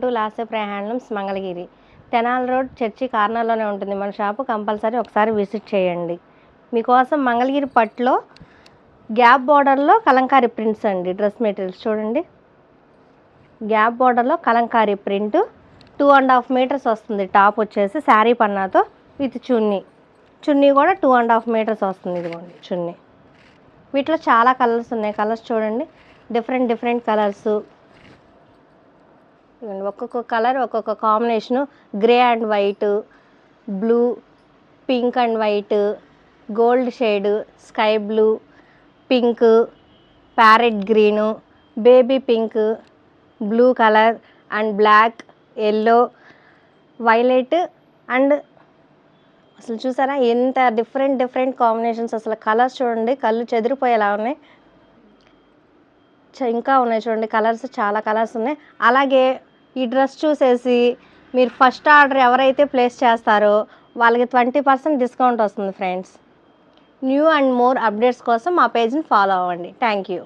To లాసెప్రాయ్ handlooms Mangalagiri, Tenali road, church కార్నర్లోనే ఉంటుంది మన షాపు. కంపల్సరీ ఒకసారి విజిట్ చేయండి. మీకోసం మంగళగిరి పట్టులో గ్యాప్ బార్డర్లో కలంకారీ ప్రింట్స్ అండి. డ్రెస్ మెటీరియల్స్ చూడండి, గ్యాప్ బార్డర్లో కలంకారీ ప్రింట్ 2.5 మీటర్స్ వస్తుంది. టాప్ వచ్చేసి శారీ పన్నాతో విత్ చున్నీ కూడా 2.5 మీటర్స్ వస్తుంది. ఇదిగోండి చున్నీ. వీటిలో చాలా కలర్స్ ఉన్నాయి. కలర్స్ చూడండి, డిఫరెంట్ కలర్స్. ఒక్కొక్క కలర్ ఒక్కొక్క combination. Grey and white, blue, pink and white, gold shade, sky blue, pink, parrot green, baby pink, blue colour and black, yellow, violet and అసలు చూసారా ఎంత డిఫరెంట్ కాంబినేషన్స్. అసలు colours చూడండి, కళ్ళు చెదిరిపోయేలా ఉన్నాయి. ఇంకా ఉన్నాయి చూడండి కలర్స్, చాలా కలర్స్ ఉన్నాయి. అలాగే ఈ డ్రెస్ చూసేసి మీరు ఫస్ట్ ఆర్డర్ ఎవరైతే ప్లేస్ చేస్తారో వాళ్ళకి 20% డిస్కౌంట్ వస్తుంది friends. New and more updates కోసం మా పేజ్ని ఫాలో అవ్వండి. Thank you.